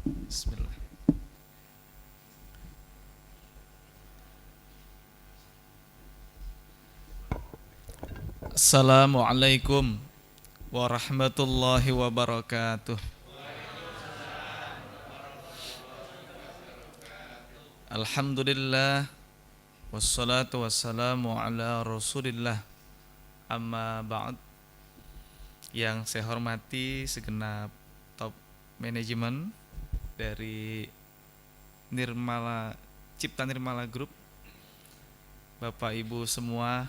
Bismillah. Assalamualaikum warahmatullahi wabarakatuh. Alhamdulillah wassalatu wassalamu ala Rasulillah. Amma ba'd. Yang saya hormati segenap top manajemen dari Nirmala Cipta Nirmala Group, Bapak Ibu semua,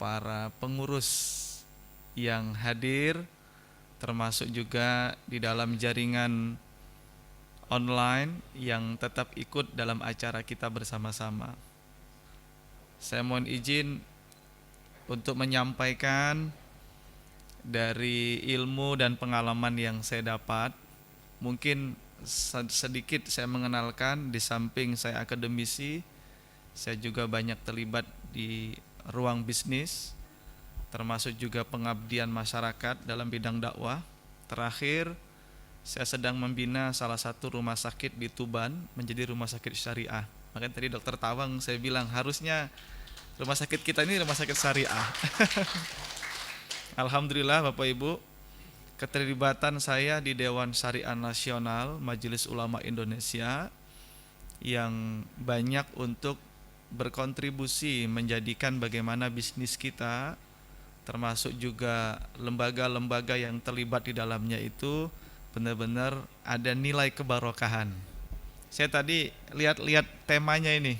para pengurus yang hadir, termasuk juga di dalam jaringan online yang tetap ikut dalam acara kita bersama-sama. Saya mohon izin untuk menyampaikan dari ilmu dan pengalaman yang saya dapat. Mungkin sedikit saya mengenalkan, di samping saya akademisi, saya juga banyak terlibat di ruang bisnis, termasuk juga pengabdian masyarakat dalam bidang dakwah. Terakhir, saya sedang membina salah satu rumah sakit di Tuban menjadi rumah sakit syariah. Makanya tadi Dokter Tawang saya bilang harusnya rumah sakit kita ini rumah sakit syariah. Alhamdulillah Bapak Ibu, keterlibatan saya di Dewan Syariah Nasional Majelis Ulama Indonesia yang banyak untuk berkontribusi menjadikan bagaimana bisnis kita, termasuk juga lembaga-lembaga yang terlibat di dalamnya itu benar-benar ada nilai kebarokahan. Saya tadi lihat-lihat temanya ini,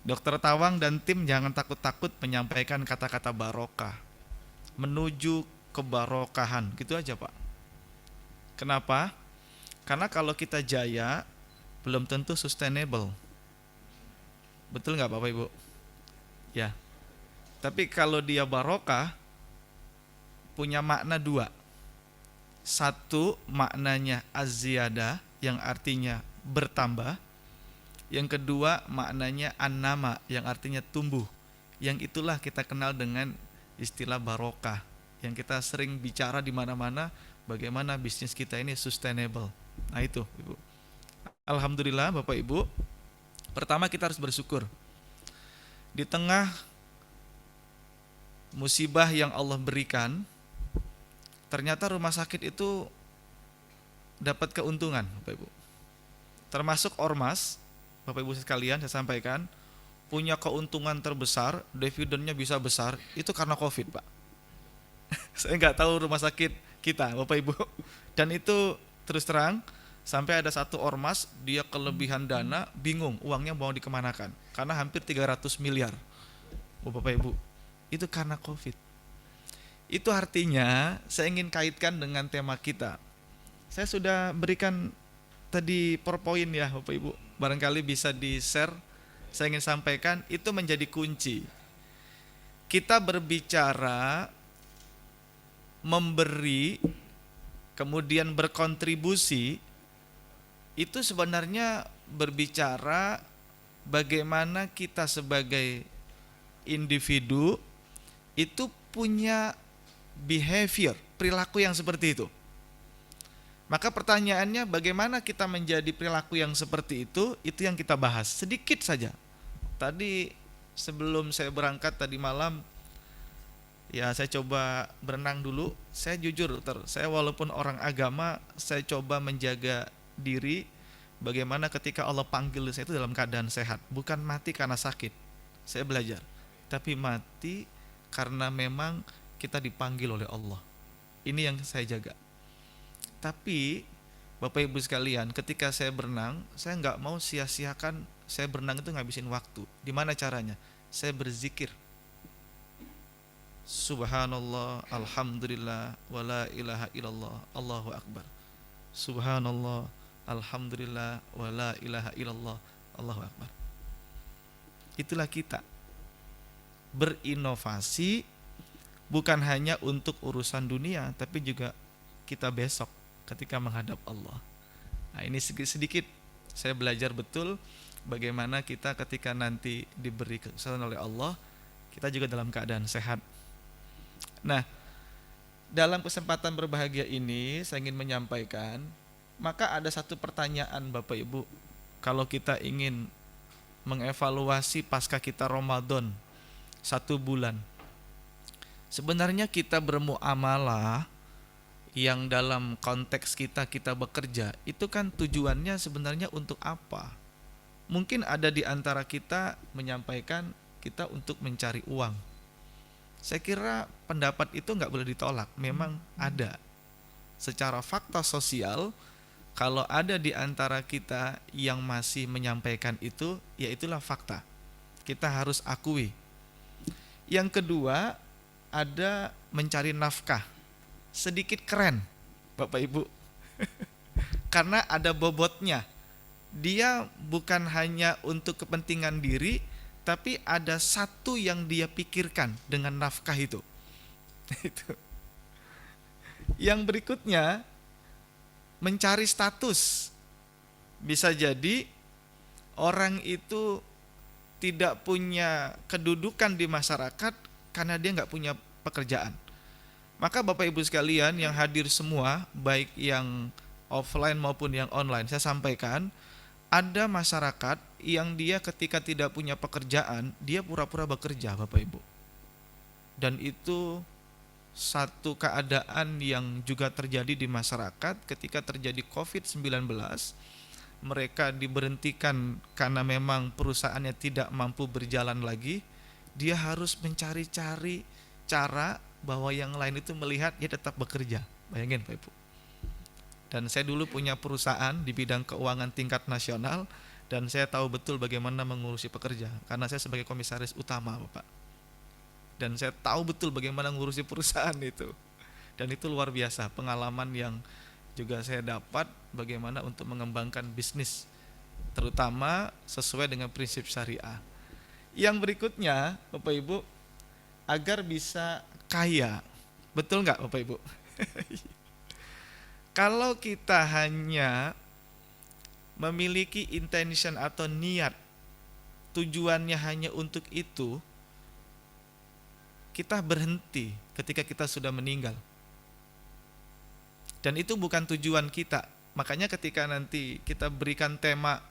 Dokter Tawang dan tim jangan takut-takut menyampaikan kata-kata barokah, menuju kebarokahan, gitu aja Pak. Kenapa? Karena kalau kita jaya belum tentu sustainable. Betul nggak Bapak Ibu? Ya. Tapi kalau dia barokah punya makna dua. Satu, maknanya az-ziyadah yang artinya bertambah. Yang kedua, maknanya an-nama yang artinya tumbuh. Yang itulah kita kenal dengan istilah barokah, yang kita sering bicara di mana-mana, bagaimana bisnis kita ini sustainable. Nah itu Ibu. Alhamdulillah Bapak Ibu, pertama kita harus bersyukur. Di tengah musibah yang Allah berikan, ternyata rumah sakit itu dapat keuntungan Bapak Ibu. Termasuk ormas, Bapak Ibu sekalian, saya sampaikan, punya keuntungan terbesar, dividennya bisa besar, itu karena COVID Pak. Saya nggak tahu rumah sakit kita Bapak Ibu. Dan itu terus terang, sampai ada satu ormas, dia kelebihan dana, bingung uangnya mau dikemanakan, karena hampir 300 miliar. Oh Bapak Ibu, itu karena COVID. Itu artinya saya ingin kaitkan dengan tema kita. Saya sudah berikan tadi PowerPoint ya Bapak Ibu, barangkali bisa di share. Saya ingin sampaikan itu menjadi kunci. Kita berbicara memberi, kemudian berkontribusi, itu sebenarnya berbicara bagaimana kita sebagai individu itu punya behavior, perilaku yang seperti itu. Maka pertanyaannya bagaimana kita menjadi perilaku yang seperti itu yang kita bahas sedikit saja. Tadi sebelum saya berangkat tadi malam, ya saya coba berenang dulu. Saya jujur dokter, saya walaupun orang agama, saya coba menjaga diri. Bagaimana ketika Allah panggil saya itu dalam keadaan sehat, bukan mati karena sakit. Saya belajar, tapi mati karena memang kita dipanggil oleh Allah. Ini yang saya jaga. Tapi Bapak Ibu sekalian, ketika saya berenang, saya nggak mau sia-siakan. Saya berenang itu ngabisin waktu. Di mana caranya? Saya berzikir. Subhanallah, alhamdulillah, wala ilaha illallah, Allahu akbar. Subhanallah, alhamdulillah, wala ilaha illallah, Allahu akbar. Itulah kita berinovasi, bukan hanya untuk urusan dunia, tapi juga kita besok ketika menghadap Allah. Nah ini sedikit saya belajar betul bagaimana kita ketika nanti diberi kesehatan oleh Allah, kita juga dalam keadaan sehat. Nah, dalam kesempatan berbahagia ini saya ingin menyampaikan Maka ada satu pertanyaan Bapak Ibu, kalau kita ingin mengevaluasi pasca kita Ramadan 1 bulan, sebenarnya kita bermuamalah yang dalam konteks kita bekerja, itu kan tujuannya sebenarnya untuk apa? Mungkin ada di antara kita menyampaikan kita untuk mencari uang. Saya kira pendapat itu nggak boleh ditolak, memang ada. Secara fakta sosial, kalau ada di antara kita yang masih menyampaikan itu, ya itulah fakta. Kita harus akui. Yang kedua, ada mencari nafkah. Sedikit keren, Bapak Ibu. Karena ada bobotnya. Dia bukan hanya untuk kepentingan diri, tapi ada satu yang dia pikirkan dengan nafkah itu. Yang berikutnya, mencari status. Bisa jadi orang itu tidak punya kedudukan di masyarakat karena dia nggak punya pekerjaan. Maka Bapak Ibu sekalian yang hadir semua, baik yang offline maupun yang online, saya sampaikan, ada masyarakat yang dia ketika tidak punya pekerjaan, dia pura-pura bekerja Bapak Ibu. Dan itu satu keadaan yang juga terjadi di masyarakat ketika terjadi COVID-19. Mereka diberhentikan karena memang perusahaannya tidak mampu berjalan lagi. Dia harus mencari-cari cara bahwa yang lain itu melihat dia tetap bekerja. Bayangin Pak Ibu. Dan saya dulu punya perusahaan di bidang keuangan tingkat nasional, dan saya tahu betul bagaimana mengurusi pekerja karena saya sebagai komisaris utama Bapak. Dan saya tahu betul bagaimana ngurusi perusahaan itu. Dan itu luar biasa pengalaman yang juga saya dapat bagaimana untuk mengembangkan bisnis, terutama sesuai dengan prinsip syariah. Yang berikutnya Bapak Ibu, agar bisa kaya. Betul nggak Bapak Ibu? Kalau kita hanya memiliki intention atau niat, tujuannya hanya untuk itu, kita berhenti ketika kita sudah meninggal. Dan itu bukan tujuan kita. Makanya ketika nanti kita berikan tema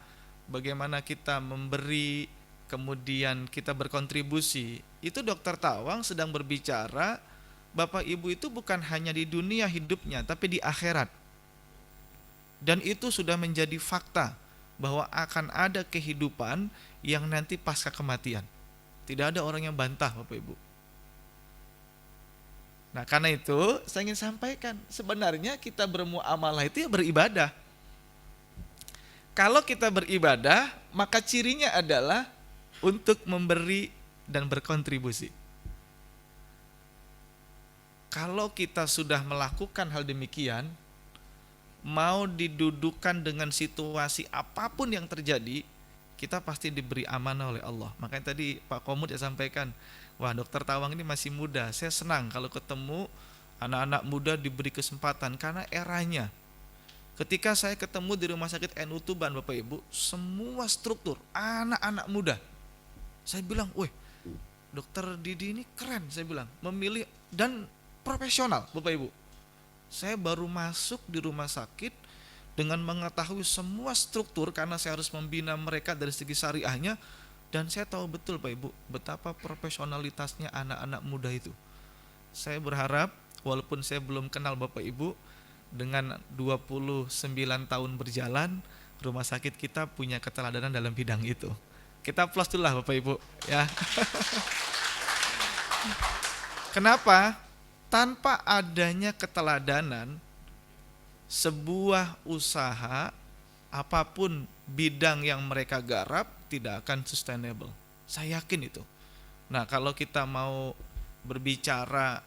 bagaimana kita memberi, kemudian kita berkontribusi, itu Dr. Tawang sedang berbicara Bapak Ibu itu bukan hanya di dunia hidupnya, tapi di akhirat. Dan itu sudah menjadi fakta bahwa akan ada kehidupan yang nanti pasca kematian. Tidak ada orang yang bantah Bapak Ibu. Nah karena itu saya ingin sampaikan, sebenarnya kita bermuamalah itu ya beribadah. Kalau kita beribadah, maka cirinya adalah untuk memberi dan berkontribusi. Kalau kita sudah melakukan hal demikian, mau didudukan dengan situasi apapun yang terjadi, kita pasti diberi amanah oleh Allah. Makanya tadi Pak Komud ya sampaikan, wah Dr. Tawang ini masih muda, saya senang kalau ketemu anak-anak muda diberi kesempatan karena eranya. Ketika saya ketemu di Rumah Sakit NU Tuban Bapak Ibu, semua struktur anak-anak muda. Saya bilang, wih Dokter Didi ini keren, saya bilang, memilih dan profesional Bapak Ibu. Saya baru masuk di rumah sakit dengan mengetahui semua struktur karena saya harus membina mereka dari segi syariahnya. Dan saya tahu betul Pak Ibu betapa profesionalitasnya anak-anak muda itu. Saya berharap walaupun saya belum kenal Bapak Ibu, dengan 29 tahun berjalan, rumah sakit kita punya keteladanan dalam bidang itu. Kita plus dulu lah Bapak Ibu ya. Kenapa? Tanpa adanya keteladanan, sebuah usaha apapun bidang yang mereka garap tidak akan sustainable. Saya yakin itu. Nah, kalau kita mau berbicara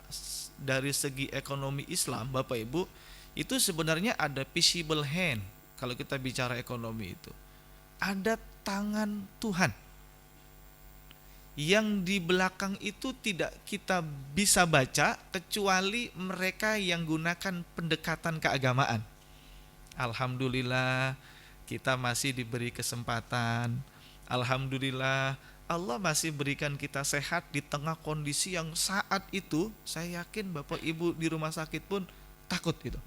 dari segi ekonomi Islam, Bapak Ibu, itu sebenarnya ada visible hand. Kalau kita bicara ekonomi itu, ada tangan Tuhan. Yang di belakang itu tidak kita bisa baca kecuali mereka yang gunakan pendekatan keagamaan. Alhamdulillah kita masih diberi kesempatan. Alhamdulillah Allah masih berikan kita sehat di tengah kondisi yang saat itu saya yakin Bapak Ibu di rumah sakit pun takut gitu.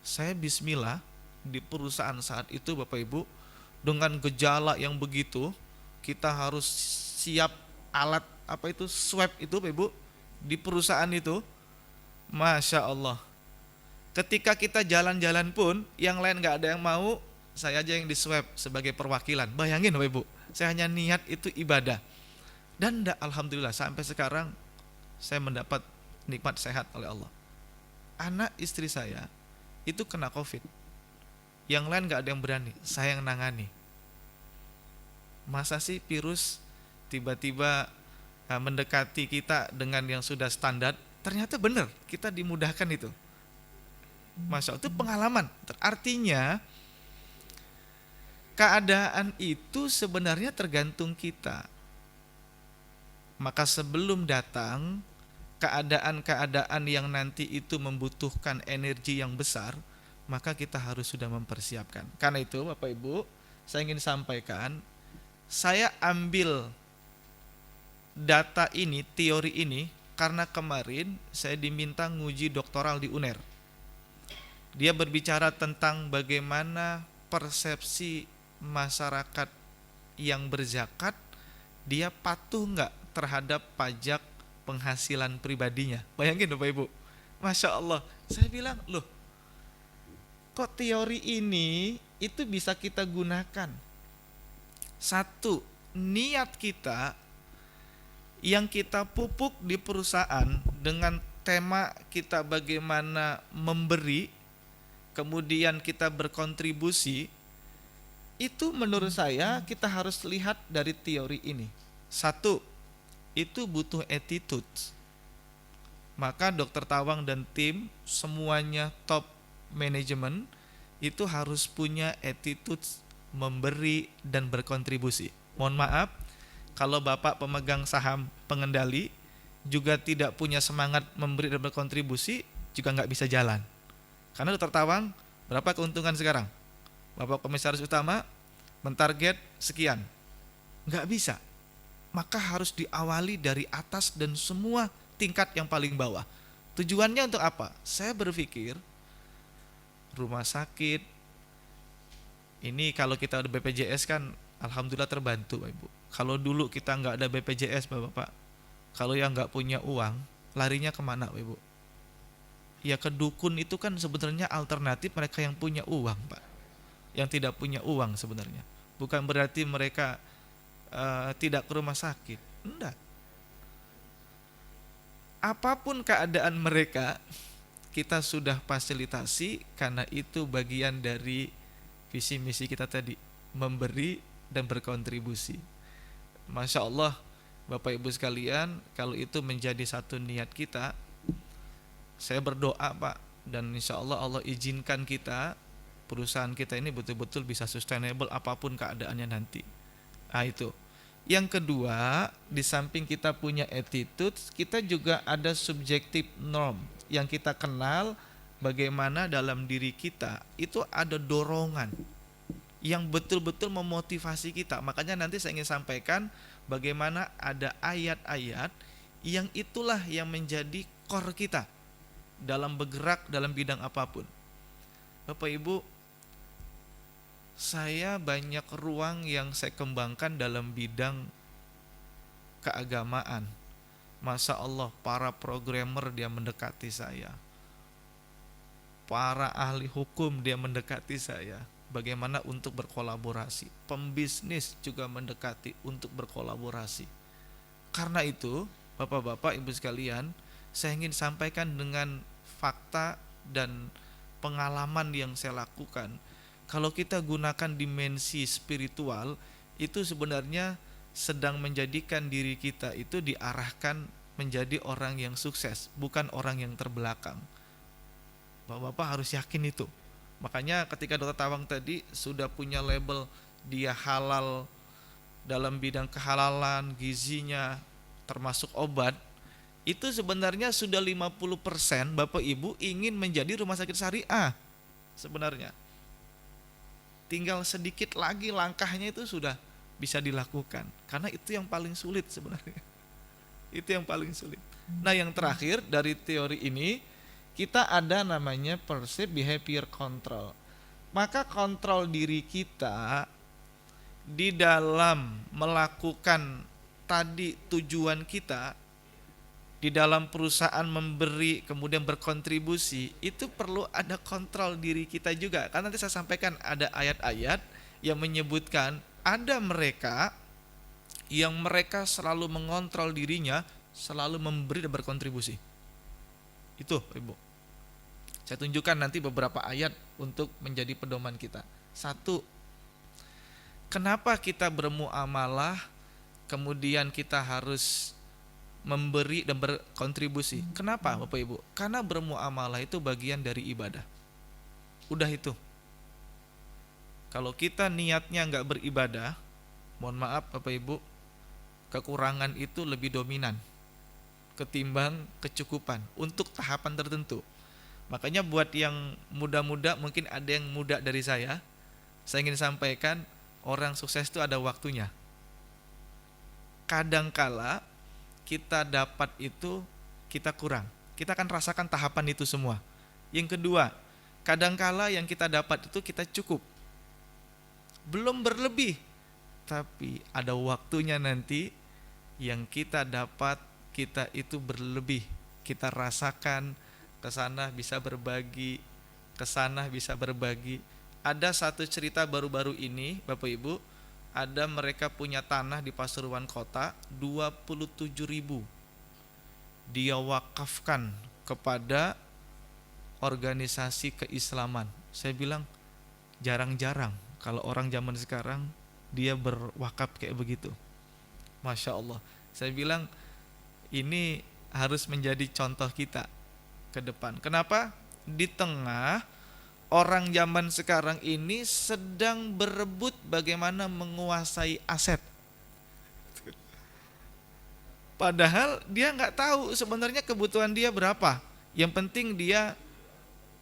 Saya bismillah di perusahaan saat itu Bapak Ibu, dengan gejala yang begitu, kita harus siap alat apa itu swab itu Bapak Ibu di perusahaan itu. Masya Allah, ketika kita jalan-jalan pun yang lain nggak ada yang mau, saya aja yang di swab sebagai perwakilan. Bayangin Bapak Ibu, saya hanya niat itu ibadah. Dan alhamdulillah sampai sekarang saya mendapat nikmat sehat oleh Allah. Anak istri saya itu kena COVID, yang lain gak ada yang berani, saya yang nangani. Masa sih virus tiba-tiba mendekati kita dengan yang sudah standar? Ternyata benar, kita dimudahkan itu. Masya Allah, itu pengalaman. Artinya keadaan itu sebenarnya tergantung kita. Maka sebelum datang keadaan-keadaan yang nanti itu membutuhkan energi yang besar, maka kita harus sudah mempersiapkan. Karena itu Bapak Ibu, saya ingin sampaikan, saya ambil data ini, teori ini, karena kemarin saya diminta nguji doktoral di UNER. Dia berbicara tentang bagaimana persepsi masyarakat yang berzakat, dia patuh nggak terhadap pajak penghasilan pribadinya. Bayangin Bapak Ibu, Masya Allah, saya bilang, loh kok teori ini itu bisa kita gunakan. Satu, niat kita yang kita pupuk di perusahaan dengan tema kita bagaimana memberi, kemudian kita berkontribusi, itu menurut saya kita harus lihat dari teori ini. Satu, itu butuh attitude. Maka Dr. Tawang dan tim semuanya top manajemen itu harus punya attitude memberi dan berkontribusi. Mohon maaf kalau Bapak pemegang saham pengendali juga tidak punya semangat memberi dan berkontribusi, juga nggak bisa jalan. Karena Dr. Tawang berapa keuntungan sekarang? Bapak komisaris utama mentarget sekian, nggak bisa. Maka harus diawali dari atas dan semua tingkat yang paling bawah. Tujuannya untuk apa? Saya berpikir rumah sakit ini kalau kita ada BPJS kan alhamdulillah terbantu Pak Ibu. Kalau dulu kita nggak ada BPJS Bapak, kalau yang nggak punya uang larinya kemana Pak Ibu? Ya ke dukun, itu kan sebenarnya alternatif mereka yang punya uang Pak. Yang tidak punya uang sebenarnya. Bukan berarti mereka tidak ke rumah sakit. Enggak. Apapun keadaan mereka, kita sudah fasilitasi, karena itu bagian dari visi misi kita tadi, memberi dan berkontribusi. Masya Allah Bapak Ibu sekalian, kalau itu menjadi satu niat kita, saya berdoa Pak, dan insya Allah Allah izinkan kita, perusahaan kita ini betul-betul bisa sustainable apapun keadaannya nanti. Nah itu. Yang kedua, di samping kita punya attitude, kita juga ada subjective norm yang kita kenal bagaimana dalam diri kita itu ada dorongan yang betul-betul memotivasi kita. Makanya nanti saya ingin sampaikan bagaimana ada ayat-ayat yang itulah yang menjadi core kita dalam bergerak dalam bidang apapun. Bapak Ibu, saya banyak ruang yang saya kembangkan dalam bidang keagamaan. Masya Allah, para programmer dia mendekati saya, para ahli hukum dia mendekati saya, bagaimana untuk berkolaborasi. Pembisnis juga mendekati untuk berkolaborasi. Karena itu Bapak-bapak Ibu sekalian, saya ingin sampaikan dengan fakta dan pengalaman yang saya lakukan. Kalau kita gunakan dimensi spiritual, itu sebenarnya sedang menjadikan diri kita itu diarahkan menjadi orang yang sukses, bukan orang yang terbelakang. Bapak-bapak harus yakin itu. Makanya ketika Dr. Tawang tadi sudah punya label dia halal dalam bidang kehalalan, gizinya, termasuk obat, itu sebenarnya sudah 50% Bapak Ibu ingin menjadi rumah sakit syariah sebenarnya. Tinggal sedikit lagi langkahnya itu sudah bisa dilakukan. Karena itu yang paling sulit sebenarnya. Itu yang paling sulit. Nah yang terakhir dari teori ini, kita ada namanya perceived behavior control. Maka kontrol diri kita di dalam melakukan tadi tujuan kita, di dalam perusahaan memberi kemudian berkontribusi, itu perlu ada kontrol diri kita juga. Karena nanti saya sampaikan ada ayat-ayat yang menyebutkan ada mereka yang mereka selalu mengontrol dirinya, selalu memberi dan berkontribusi. Itu Ibu. Saya tunjukkan nanti beberapa ayat untuk menjadi pedoman kita. Satu, kenapa kita bermuamalah kemudian kita harus memberi dan berkontribusi? Kenapa Bapak Ibu? Karena bermuamalah itu bagian dari ibadah. Udah itu. Kalau kita niatnya nggak beribadah, mohon maaf Bapak Ibu, kekurangan itu lebih dominan ketimbang kecukupan untuk tahapan tertentu. Makanya buat yang muda-muda, mungkin ada yang muda dari saya ingin sampaikan, orang sukses itu ada waktunya. Kadangkala kita dapat itu kita kurang. Kita akan rasakan tahapan itu semua. Yang kedua, kadangkala yang kita dapat itu kita cukup. Belum berlebih, tapi ada waktunya nanti yang kita dapat, kita itu berlebih. Kita rasakan ke sana bisa berbagi, ke sana bisa berbagi. Ada satu cerita baru-baru ini Bapak Ibu, ada mereka punya tanah di Pasuruan kota 27.000. Dia wakafkan kepada organisasi keislaman. Saya bilang jarang-jarang kalau orang zaman sekarang dia berwakaf kayak begitu. Masya Allah. Saya bilang ini harus menjadi contoh kita ke depan. Kenapa? Di tengah orang zaman sekarang ini sedang berebut bagaimana menguasai aset. Padahal dia nggak tahu sebenarnya kebutuhan dia berapa. Yang penting dia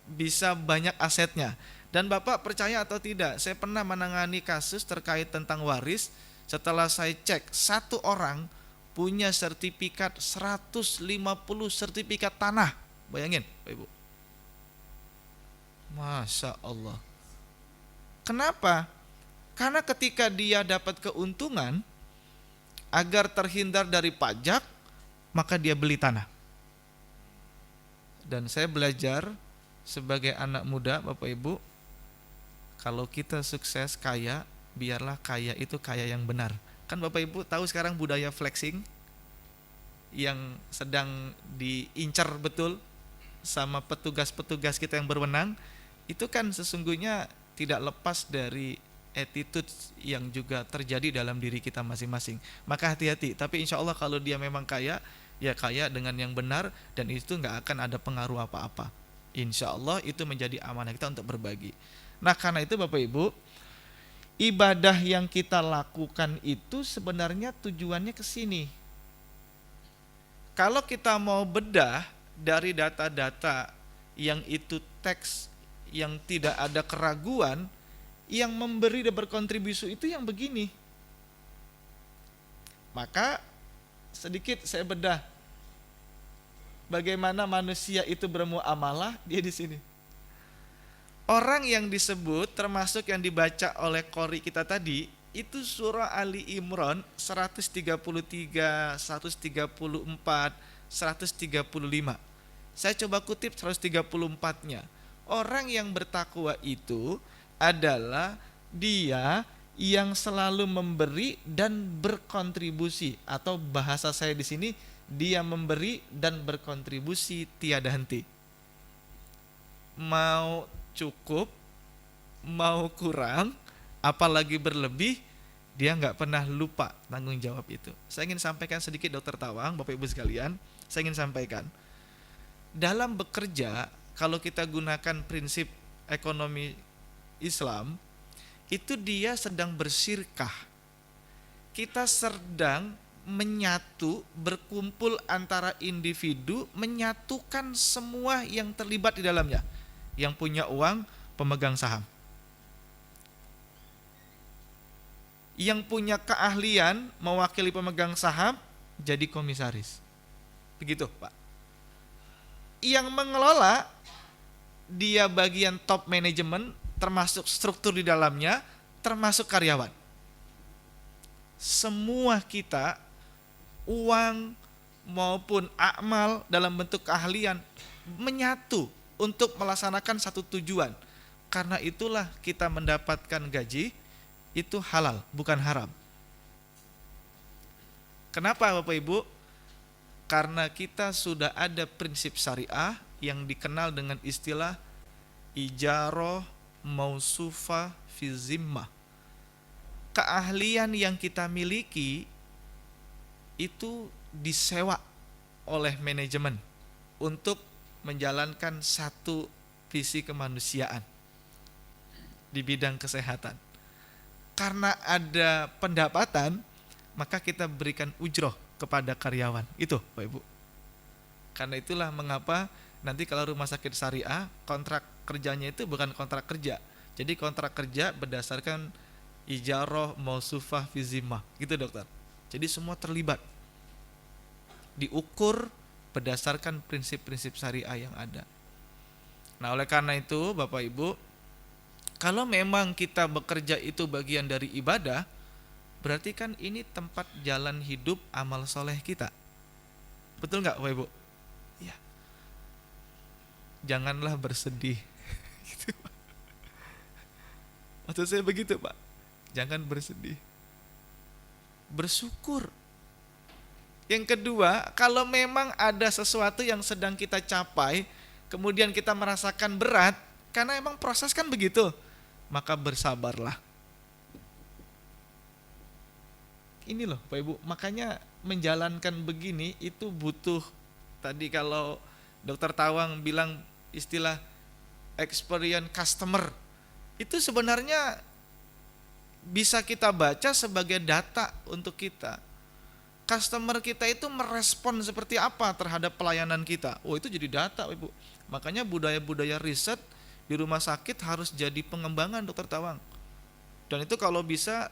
bisa banyak asetnya. Dan Bapak percaya atau tidak, saya pernah menangani kasus terkait tentang waris. Setelah saya cek, satu orang punya sertifikat 150 sertifikat tanah. Bayangin Pak Ibu. Masya Allah. Kenapa? Karena ketika dia dapat keuntungan, agar terhindar dari pajak, maka dia beli tanah. Dan saya belajar sebagai anak muda Bapak Ibu, kalau kita sukses kaya, biarlah kaya itu kaya yang benar. Kan Bapak Ibu tahu sekarang budaya flexing yang sedang diincar betul sama petugas-petugas kita yang berwenang, itu kan sesungguhnya tidak lepas dari attitude yang juga terjadi dalam diri kita masing-masing. Maka hati-hati, tapi insya Allah kalau dia memang kaya, ya kaya dengan yang benar, dan itu nggak akan ada pengaruh apa-apa. Insya Allah itu menjadi amanah kita untuk berbagi. Nah karena itu Bapak Ibu, ibadah yang kita lakukan itu sebenarnya tujuannya ke sini. Kalau kita mau bedah dari data-data yang itu teks yang tidak ada keraguan, yang memberi dan berkontribusi itu yang begini. Maka sedikit saya bedah bagaimana manusia itu bermuamalah, dia di sini. Orang yang disebut termasuk yang dibaca oleh qori kita tadi itu surah Ali Imran 133, 134, 135. Saya coba kutip 134-nya. Orang yang bertakwa itu adalah dia yang selalu memberi dan berkontribusi, atau bahasa saya di sini, dia memberi dan berkontribusi tiada henti. Mau cukup, mau kurang, apalagi berlebih, dia nggak pernah lupa tanggung jawab itu. Saya ingin sampaikan sedikit Dr. Tawang, Bapak Ibu sekalian, saya ingin sampaikan. Dalam bekerja, kalau kita gunakan prinsip ekonomi Islam, itu dia sedang bersirkah. Kita sedang menyatu, berkumpul antara individu, menyatukan semua yang terlibat di dalamnya. Yang punya uang, pemegang saham. Yang punya keahlian mewakili pemegang saham, jadi komisaris. Begitu Pak. Yang mengelola, dia bagian top manajemen, termasuk struktur di dalamnya, termasuk karyawan. Semua kita, uang maupun amal dalam bentuk keahlian menyatu untuk melaksanakan satu tujuan. Karena itulah kita mendapatkan gaji itu halal, bukan haram. Kenapa Bapak Ibu? Karena kita sudah ada prinsip syariah yang dikenal dengan istilah ijarah mausufah fi zimmah. Keahlian yang kita miliki itu disewa oleh manajemen untuk menjalankan satu visi kemanusiaan di bidang kesehatan. Karena ada pendapatan, maka kita berikan ujroh kepada karyawan. Itu Pak Ibu. Karena itulah mengapa nanti kalau rumah sakit syariah, kontrak kerjanya itu bukan kontrak kerja. Jadi kontrak kerja berdasarkan ijarah mausufah fi zimmah. Gitu dokter. Jadi semua terlibat. Diukur berdasarkan prinsip-prinsip syariah yang ada. Nah, oleh karena itu Bapak Ibu, kalau memang kita bekerja itu bagian dari ibadah, berarti kan ini tempat jalan hidup amal soleh kita. Betul nggak Bapak Ibu? Ya. Janganlah bersedih. Gitu, Pak. Maksud saya begitu Pak. Jangan bersedih. Bersyukur. Yang kedua, kalau memang ada sesuatu yang sedang kita capai, kemudian kita merasakan berat, karena emang proses kan begitu, maka bersabarlah. Ini loh Pak Ibu, makanya menjalankan begini itu butuh, tadi kalau Dokter Tawang bilang istilah experience customer, itu sebenarnya bisa kita baca sebagai data untuk kita. Customer kita itu merespon seperti apa terhadap pelayanan kita. Oh, itu jadi data Ibu. Makanya budaya-budaya riset di rumah sakit harus jadi pengembangan Dokter Tawang. Dan itu kalau bisa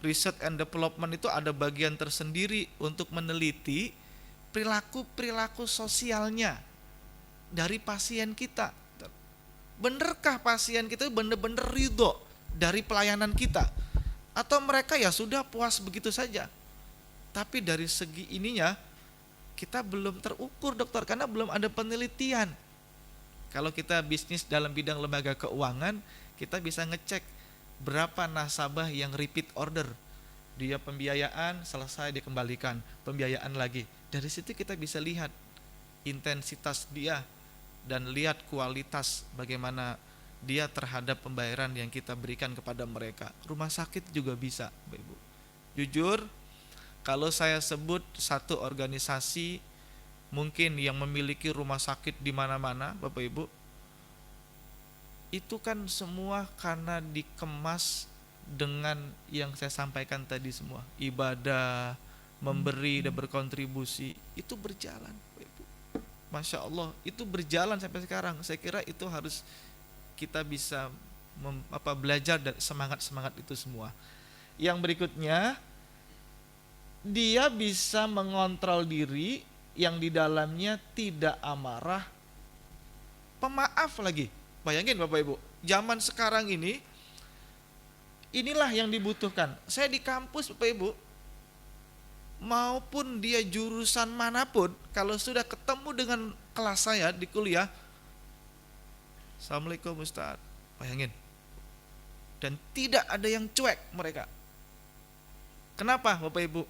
research and development itu ada bagian tersendiri untuk meneliti perilaku-perilaku sosialnya dari pasien kita. Benerkah pasien kita bener-bener ridho dari pelayanan kita? Atau mereka ya sudah puas begitu saja? Tapi dari segi ininya kita belum terukur dokter, karena belum ada penelitian. Kalau kita bisnis dalam bidang lembaga keuangan, kita bisa ngecek berapa nasabah yang repeat order. Dia pembiayaan selesai dikembalikan, pembiayaan lagi. Dari situ kita bisa lihat intensitas dia dan lihat kualitas bagaimana dia terhadap pembayaran yang kita berikan kepada mereka. Rumah sakit juga bisa, Bapak Ibu. Jujur, kalau saya sebut satu organisasi mungkin yang memiliki rumah sakit di mana-mana, Bapak Ibu, itu kan semua karena dikemas dengan yang saya sampaikan tadi semua. Ibadah, memberi dan berkontribusi, itu berjalan, Bapak Ibu. Masya Allah, itu berjalan sampai sekarang. Saya kira itu harus kita bisa belajar dari semangat-semangat itu semua. Yang berikutnya, dia bisa mengontrol diri yang di dalamnya tidak amarah, pemaaf lagi. Bayangin Bapak Ibu, zaman sekarang ini, inilah yang dibutuhkan. Saya di kampus Bapak Ibu, maupun dia jurusan manapun, kalau sudah ketemu dengan kelas saya di kuliah, Assalamualaikum Ustaz, bayangin. Dan tidak ada yang cuek mereka. Kenapa Bapak Ibu?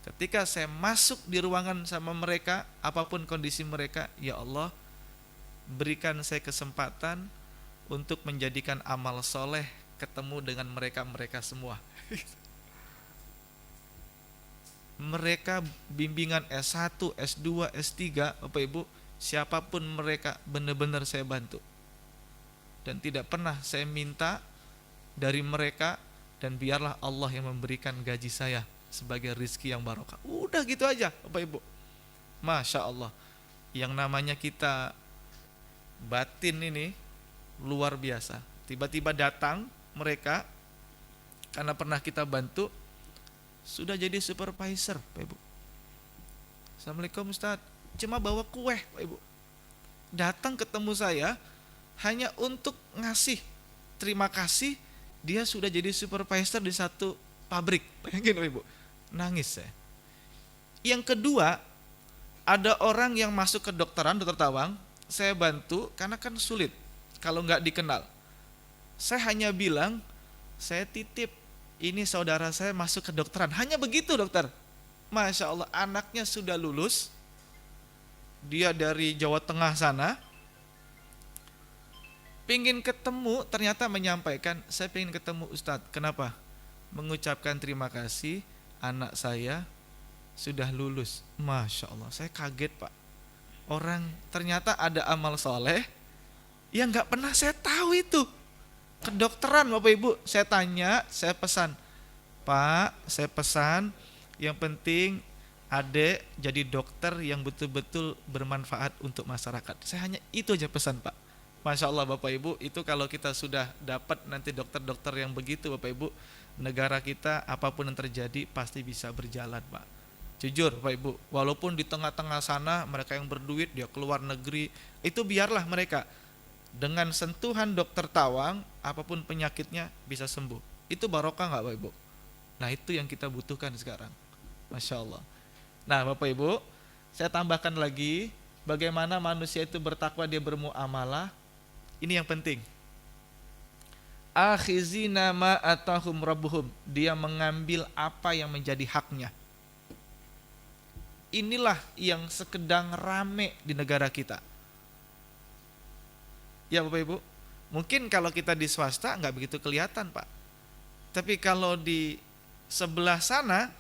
Ketika saya masuk di ruangan sama mereka, apapun kondisi mereka, ya Allah, berikan saya kesempatan untuk menjadikan amal soleh ketemu dengan mereka semua. Mereka bimbingan S1, S2, S3, Bapak Ibu, siapapun mereka benar-benar saya bantu. Dan tidak pernah saya minta dari mereka, dan biarlah Allah yang memberikan gaji saya sebagai rizki yang barokah. Udah gitu aja Bapak Ibu. Masya Allah. Yang namanya kita batin ini luar biasa. Tiba-tiba datang mereka karena pernah kita bantu, sudah jadi supervisor Bapak Ibu. Assalamualaikum Ustaz, cuma bawa kue Bapak Ibu. Datang ketemu saya hanya untuk ngasih terima kasih, dia sudah jadi supervisor di satu pabrik. Bayangin Ibu, nangis saya. Yang kedua, ada orang yang masuk ke dokteran, dokter Tawang, saya bantu karena kan sulit kalau nggak dikenal. Saya hanya bilang, saya titip, ini saudara saya masuk ke dokteran. Hanya begitu dokter. Masya Allah, anaknya sudah lulus, dia dari Jawa Tengah sana, pingin ketemu, ternyata menyampaikan, saya pingin ketemu Ustadz. Kenapa? Mengucapkan terima kasih, anak saya sudah lulus. Masya Allah, saya kaget Pak. Orang ternyata ada amal soleh yang gak pernah saya tahu itu. Kedokteran Bapak Ibu, saya tanya, saya pesan, Pak, saya pesan, yang penting adek jadi dokter yang betul-betul bermanfaat untuk masyarakat. Saya hanya itu aja pesan Pak. Masya Allah Bapak Ibu, itu kalau kita sudah dapat nanti dokter-dokter yang begitu Bapak Ibu, negara kita apapun yang terjadi pasti bisa berjalan Pak. Jujur Bapak Ibu, walaupun di tengah-tengah sana mereka yang berduit, dia keluar negeri, itu biarlah mereka. Dengan sentuhan dokter Tawang, apapun penyakitnya bisa sembuh. Itu barokah gak Bapak Ibu? Nah itu yang kita butuhkan sekarang. Masya Allah. Nah Bapak Ibu, saya tambahkan lagi, bagaimana manusia itu bertakwa, dia bermuamalah. Ini yang penting. Akhizina ma atahum rabbuhum, dia mengambil apa yang menjadi haknya. Inilah yang sedang rame di negara kita. Ya Bapak Ibu, mungkin kalau kita di swasta nggak begitu kelihatan Pak. Tapi kalau di sebelah sana,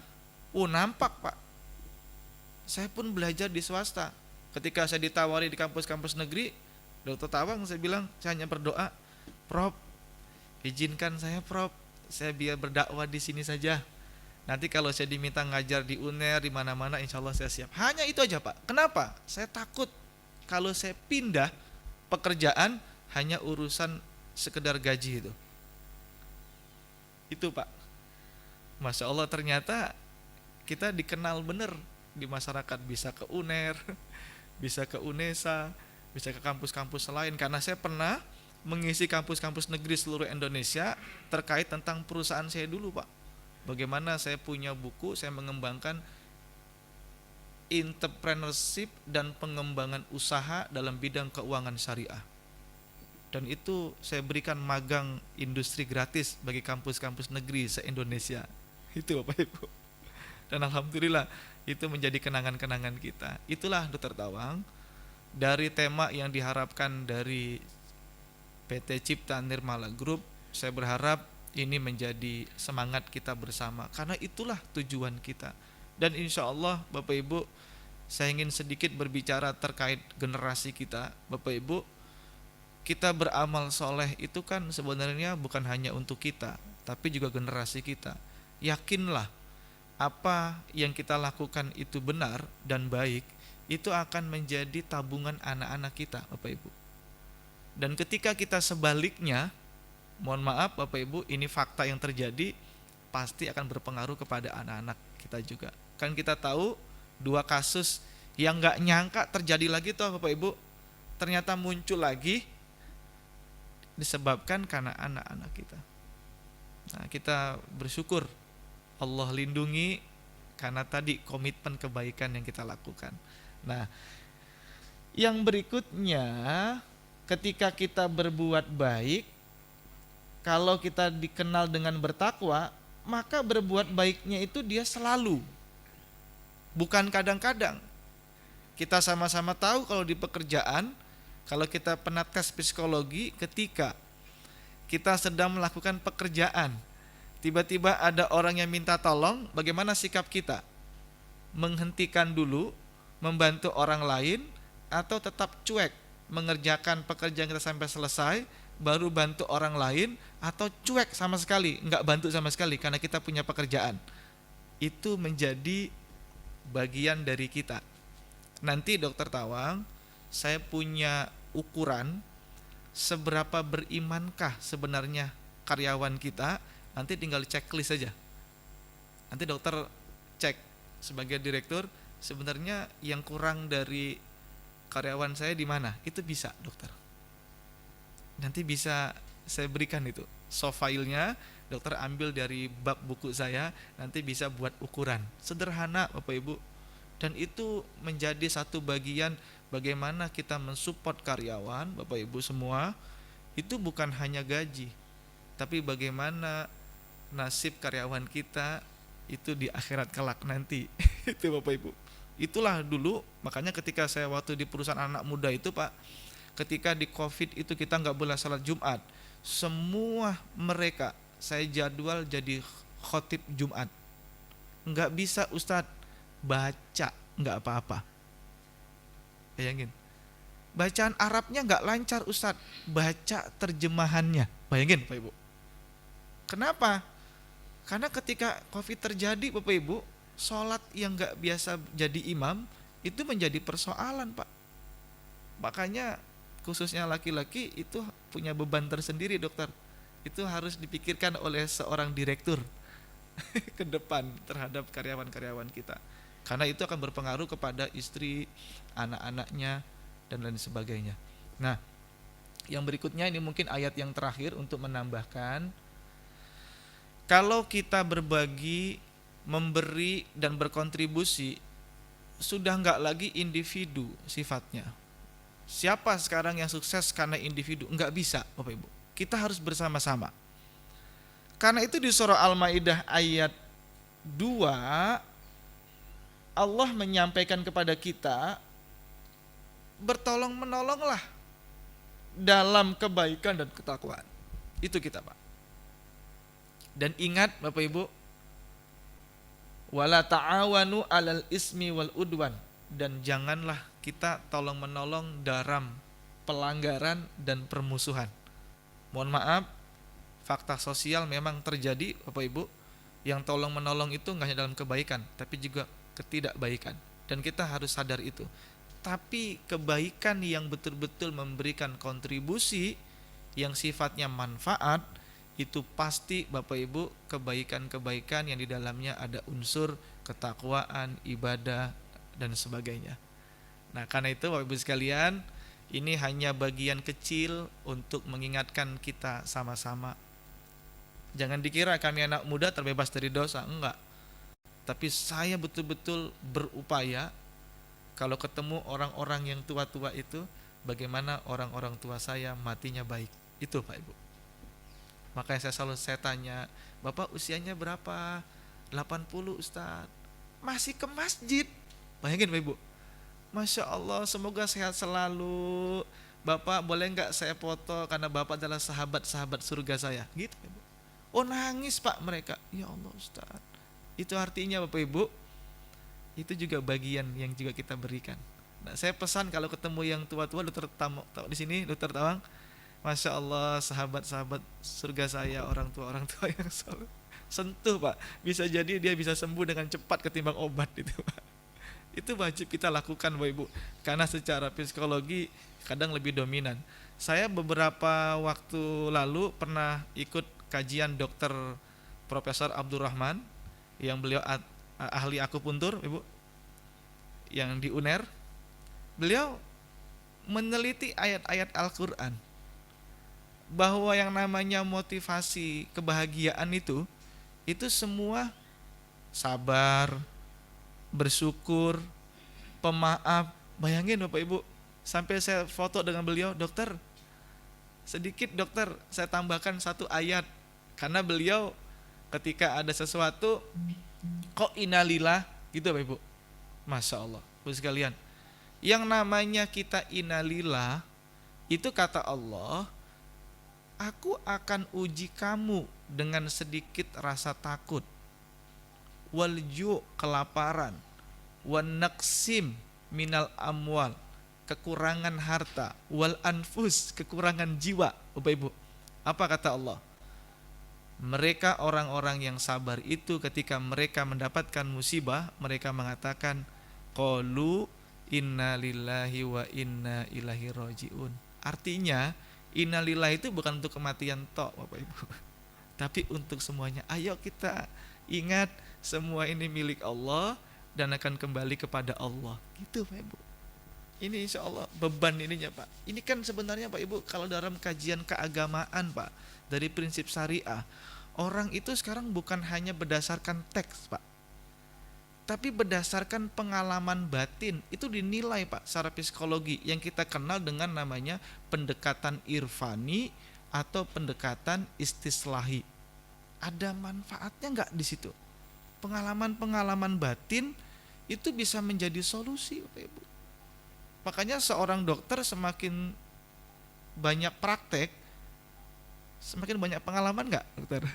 nampak Pak. Saya pun belajar di swasta. Ketika saya ditawari di kampus-kampus negeri, Dr. Tawang, saya bilang, saya hanya berdoa, Prof, izinkan saya Prof, saya biar berdakwah di sini saja. Nanti kalau saya diminta ngajar di UNER, di mana-mana, insya Allah saya siap. Hanya itu aja Pak. Kenapa? Saya takut kalau saya pindah pekerjaan hanya urusan sekedar gaji itu. Itu Pak. Masya Allah, ternyata kita dikenal benar di masyarakat, bisa ke UNER, bisa ke UNESA, bisa ke kampus-kampus lain. Karena saya pernah mengisi kampus-kampus negeri seluruh Indonesia terkait tentang perusahaan saya dulu Pak. Bagaimana saya punya buku, saya mengembangkan entrepreneurship dan pengembangan usaha dalam bidang keuangan syariah. Dan itu saya berikan magang industri gratis bagi kampus-kampus negeri se-Indonesia. Itu Bapak Ibu. Dan alhamdulillah itu menjadi kenangan-kenangan kita. Itulah Dr. Tawang, dari tema yang diharapkan dari PT Cipta Nirmala Group, saya berharap ini menjadi semangat kita bersama, karena itulah tujuan kita. Dan insya Allah Bapak Ibu, saya ingin sedikit berbicara terkait generasi kita. Bapak Ibu, kita beramal soleh itu kan sebenarnya bukan hanya untuk kita, tapi juga generasi kita. Yakinlah apa yang kita lakukan itu benar dan baik, itu akan menjadi tabungan anak-anak kita Bapak Ibu. Dan ketika kita sebaliknya, mohon maaf Bapak Ibu, ini fakta yang terjadi, pasti akan berpengaruh kepada anak-anak kita juga. Kan kita tahu 2 kasus yang gak nyangka terjadi lagi tuh Bapak Ibu, ternyata muncul lagi disebabkan karena anak-anak kita. Nah kita bersyukur Allah lindungi karena tadi komitmen kebaikan yang kita lakukan. Nah yang berikutnya, ketika kita berbuat baik, kalau kita dikenal dengan bertakwa, maka berbuat baiknya itu dia selalu, bukan kadang-kadang. Kita sama-sama tahu kalau di pekerjaan, kalau kita pernah tes psikologi, ketika kita sedang melakukan pekerjaan, tiba-tiba ada orang yang minta tolong, bagaimana sikap kita? Menghentikan dulu, membantu orang lain, atau tetap cuek, mengerjakan pekerjaan kita sampai selesai, baru bantu orang lain, atau cuek sama sekali, enggak bantu sama sekali karena kita punya pekerjaan. Itu menjadi bagian dari kita. Nanti Dr. Tawang, saya punya ukuran seberapa berimankah sebenarnya karyawan kita, nanti tinggal checklist saja. Nanti dokter cek sebagai direktur, sebenarnya yang kurang dari karyawan saya di mana? Itu bisa dokter. Nanti bisa saya berikan itu soft filenya, dokter ambil dari bab buku saya, nanti bisa buat ukuran sederhana Bapak Ibu. Dan itu menjadi satu bagian bagaimana kita mensupport karyawan Bapak Ibu semua. Itu bukan hanya gaji, tapi bagaimana nasib karyawan kita itu di akhirat kelak nanti. Itu Bapak Ibu. Itulah dulu, makanya ketika saya waktu di perusahaan anak muda itu Pak, ketika di Covid itu kita nggak boleh salat Jumat, semua mereka saya jadwal jadi khotib Jumat. Nggak bisa Ustadz baca, nggak apa-apa. Bayangin, bacaan Arabnya nggak lancar Ustadz, baca terjemahannya. Bayangin Bapak Ibu. Kenapa? Karena ketika Covid terjadi Bapak Ibu, sholat yang nggak biasa jadi imam itu menjadi persoalan Pak. Makanya khususnya laki-laki itu punya beban tersendiri dokter. Itu harus dipikirkan oleh seorang direktur ke depan terhadap karyawan-karyawan kita. Karena itu akan berpengaruh kepada istri, anak-anaknya, dan lain sebagainya. Nah, yang berikutnya ini mungkin ayat yang terakhir untuk menambahkan, kalau kita berbagi, memberi, dan berkontribusi, sudah nggak lagi individu sifatnya. Siapa sekarang yang sukses karena individu? Nggak bisa Bapak Ibu. Kita harus bersama-sama. Karena itu di surah Al-Maidah ayat 2, Allah menyampaikan kepada kita, bertolong menolonglah dalam kebaikan dan ketakwaan. Itu kita Pak. Dan ingat Bapak Ibu, wala ta'awanu 'alal ismi wal udwan, dan janganlah kita tolong menolong dalam pelanggaran dan permusuhan. Mohon maaf, fakta sosial memang terjadi Bapak Ibu, yang tolong menolong itu enggak hanya dalam kebaikan, tapi juga ketidakbaikan, dan kita harus sadar itu. Tapi kebaikan yang betul-betul memberikan kontribusi yang sifatnya manfaat, itu pasti Bapak Ibu kebaikan-kebaikan yang di dalamnya ada unsur ketakwaan, ibadah, dan sebagainya. Nah, karena itu Bapak Ibu sekalian, ini hanya bagian kecil untuk mengingatkan kita sama-sama. Jangan dikira kami anak muda terbebas dari dosa, enggak. Tapi saya betul-betul berupaya kalau ketemu orang-orang yang tua-tua itu, bagaimana orang-orang tua saya matinya baik. Itu Pak Ibu. Makanya saya tanya, Bapak usianya berapa? 80 Ustaz. Masih ke masjid. Bayangin Pak Ibu. Masya Allah, semoga sehat selalu. Bapak boleh nggak saya foto karena Bapak adalah sahabat-sahabat surga saya. Gitu Pak Ibu. Oh nangis Pak mereka. Ya Allah Ustaz. Itu artinya Bapak Ibu, itu juga bagian yang juga kita berikan. Nah, saya pesan kalau ketemu yang tua-tua, Dokter di sini, Dokter Tawang, Masya Allah, sahabat-sahabat surga saya, orang tua yang selalu sentuh Pak. Bisa jadi dia bisa sembuh dengan cepat ketimbang obat itu Pak. Itu wajib kita lakukan Bapak Ibu, karena secara psikologi kadang lebih dominan. Saya beberapa waktu lalu pernah ikut kajian Dokter Profesor Abdurrahman, yang beliau ahli akupuntur Ibu, yang di UNER. Beliau meneliti ayat-ayat Al-Quran, bahwa yang namanya motivasi kebahagiaan itu semua sabar, bersyukur, pemaaf. Bayangin Bapak Ibu, sampai saya foto dengan beliau, dokter, sedikit dokter saya tambahkan satu ayat, karena beliau ketika ada sesuatu kok innalillah gitu Bapak Ibu. Masya Allah Bapak sekalian, yang namanya kita innalillah itu kata Allah, aku akan uji kamu dengan sedikit rasa takut, walju kelaparan, wan naqsim minal amwal kekurangan harta, wal anfus kekurangan jiwa. Bapak Ibu, apa kata Allah? Mereka orang-orang yang sabar itu ketika mereka mendapatkan musibah, mereka mengatakan qalu inna lillahi wa inna ilaihi rajiun. Artinya innalillahi itu bukan untuk kematian tok Bapak Ibu, tapi untuk semuanya. Ayo kita ingat, semua ini milik Allah dan akan kembali kepada Allah. Gitu Bapak Ibu. Ini insya Allah beban ininya Pak. Ini kan sebenarnya Pak Ibu, kalau dalam kajian keagamaan Pak, dari prinsip syariah, orang itu sekarang bukan hanya berdasarkan teks Pak, tapi berdasarkan pengalaman batin. Itu dinilai Pak secara psikologi, yang kita kenal dengan namanya pendekatan irfani atau pendekatan istislahi. Ada manfaatnya nggak di situ? Pengalaman-pengalaman batin itu bisa menjadi solusi Bapak Ibu. Makanya seorang dokter semakin banyak praktek, semakin banyak pengalaman nggak dokter?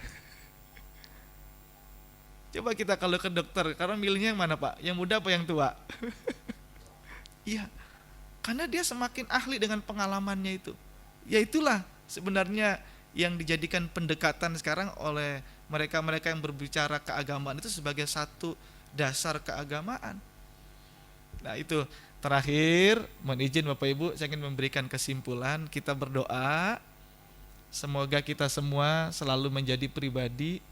Coba kita kalau ke dokter, karena milihnya yang mana Pak? Yang muda apa yang tua? Iya, karena dia semakin ahli dengan pengalamannya itu. Ya itulah sebenarnya yang dijadikan pendekatan sekarang oleh mereka-mereka yang berbicara keagamaan itu sebagai satu dasar keagamaan. Nah itu terakhir, mohon izin Bapak Ibu, saya ingin memberikan kesimpulan. Kita berdoa semoga kita semua selalu menjadi pribadi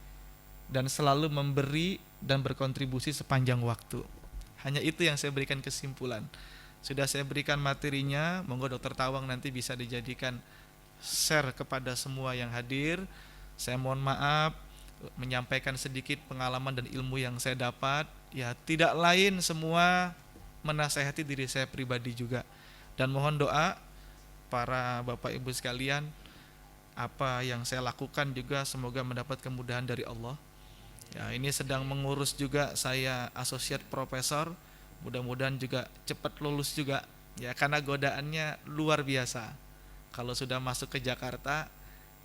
dan selalu memberi dan berkontribusi sepanjang waktu. Hanya itu yang saya berikan kesimpulan. Sudah saya berikan materinya, monggo Dokter Tawang nanti bisa dijadikan share kepada semua yang hadir. Saya mohon maaf menyampaikan sedikit pengalaman dan ilmu yang saya dapat. Ya tidak lain semua menasehati diri saya pribadi juga. Dan mohon doa para Bapak Ibu sekalian, apa yang saya lakukan juga semoga mendapat kemudahan dari Allah. Ya, ini sedang mengurus juga saya associate profesor, mudah-mudahan juga cepat lulus juga. Ya, karena godaannya luar biasa. Kalau sudah masuk ke Jakarta,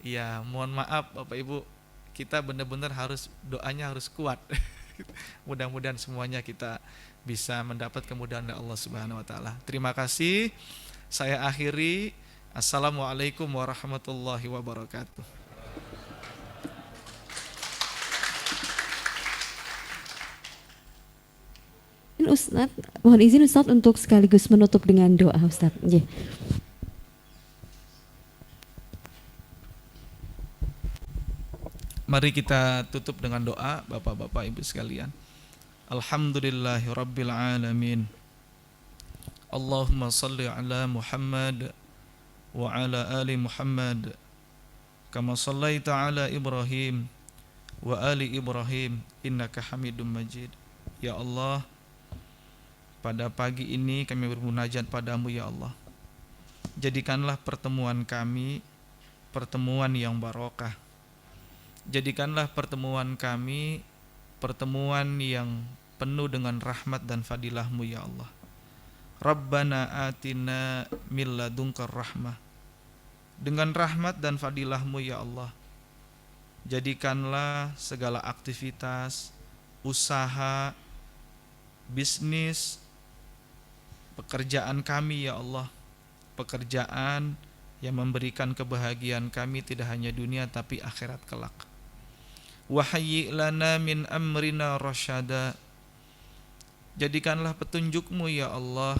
ya mohon maaf Bapak Ibu, kita benar-benar harus doanya harus kuat. Mudah-mudahan semuanya kita bisa mendapat kemudahan dari Allah Subhanahu wa taala. Terima kasih. Saya akhiri. Assalamualaikum warahmatullahi wabarakatuh. Ustadz, mohon izin Ustadz untuk sekaligus menutup dengan doa Ustadz. Yeah. Mari kita tutup dengan doa Bapak-bapak Ibu sekalian. Alhamdulillahi Rabbil Alamin. Allahumma salli ala Muhammad wa ala ali Muhammad kama sallaita ala Ibrahim wa ali Ibrahim innaka Hamidum Majid. Ya Allah, pada pagi ini kami bermunajat padamu ya Allah. Jadikanlah pertemuan kami pertemuan yang barokah. Jadikanlah pertemuan kami pertemuan yang penuh dengan rahmat dan fadilah-Mu ya Allah. Rabbana atina min ladunka rahmah. Dengan rahmat dan fadilah-Mu ya Allah, jadikanlah segala aktivitas, usaha, bisnis, pekerjaan kami ya Allah, pekerjaan yang memberikan kebahagiaan kami tidak hanya dunia tapi akhirat kelak. Wahyi lana min amrina rasyada. Jadikanlah petunjuk-Mu ya Allah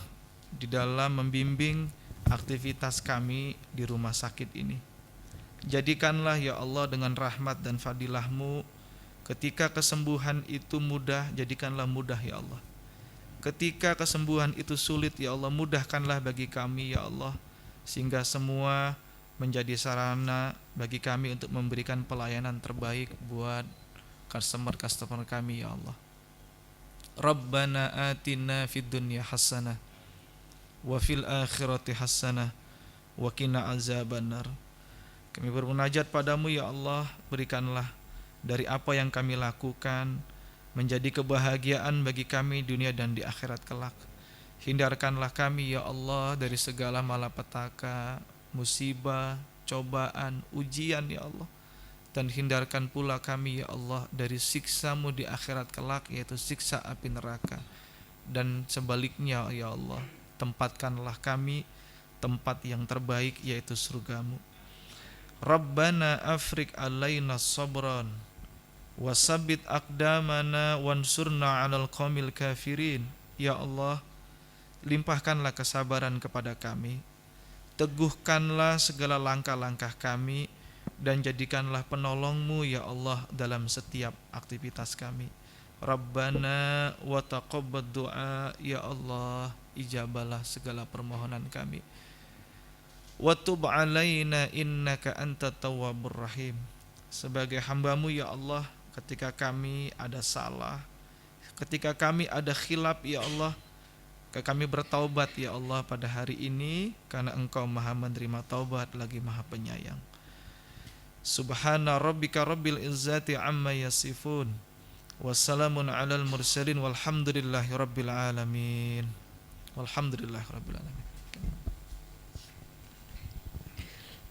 di dalam membimbing aktivitas kami di rumah sakit ini. Jadikanlah ya Allah dengan rahmat dan fadilah-Mu, ketika kesembuhan itu mudah, jadikanlah mudah ya Allah. Ketika kesembuhan itu sulit ya Allah, mudahkanlah bagi kami ya Allah, sehingga semua menjadi sarana bagi kami untuk memberikan pelayanan terbaik buat customer kami ya Allah. Rabbana atina fid dunya hasanah wa fil akhirati hasanah wa qina azabannar. Kami bermunajat padamu ya Allah, berikanlah dari apa yang kami lakukan menjadi kebahagiaan bagi kami dunia dan di akhirat kelak. Hindarkanlah kami ya Allah dari segala malapetaka, musibah, cobaan, ujian ya Allah. Dan hindarkan pula kami ya Allah dari siksa-Mu di akhirat kelak, yaitu siksa api neraka. Dan sebaliknya ya Allah, tempatkanlah kami tempat yang terbaik, yaitu surga-Mu. Rabbana afrik alaina sabran wasabbit aqdamana wansurna 'alal qaumil kafirin. Ya Allah, limpahkanlah kesabaran kepada kami, teguhkanlah segala langkah-langkah kami, dan jadikanlah penolong-Mu ya Allah dalam setiap aktivitas kami. Rabbana wa taqabbal du'a. Ya Allah, ijabalah segala permohonan kami. Wa tub alaina innaka antat tawwabur rahim. Sebagai hamba-Mu ya Allah, ketika kami ada salah, ketika kami ada khilaf ya Allah, kami bertaubat ya Allah pada hari ini, karena Engkau Maha menerima taubat lagi Maha penyayang. Subhana rabbika rabbil izzati amma yasifun, wassalamun alal mursalin, walhamdulillahi rabbil alamin. Walhamdulillahi rabbil alamin.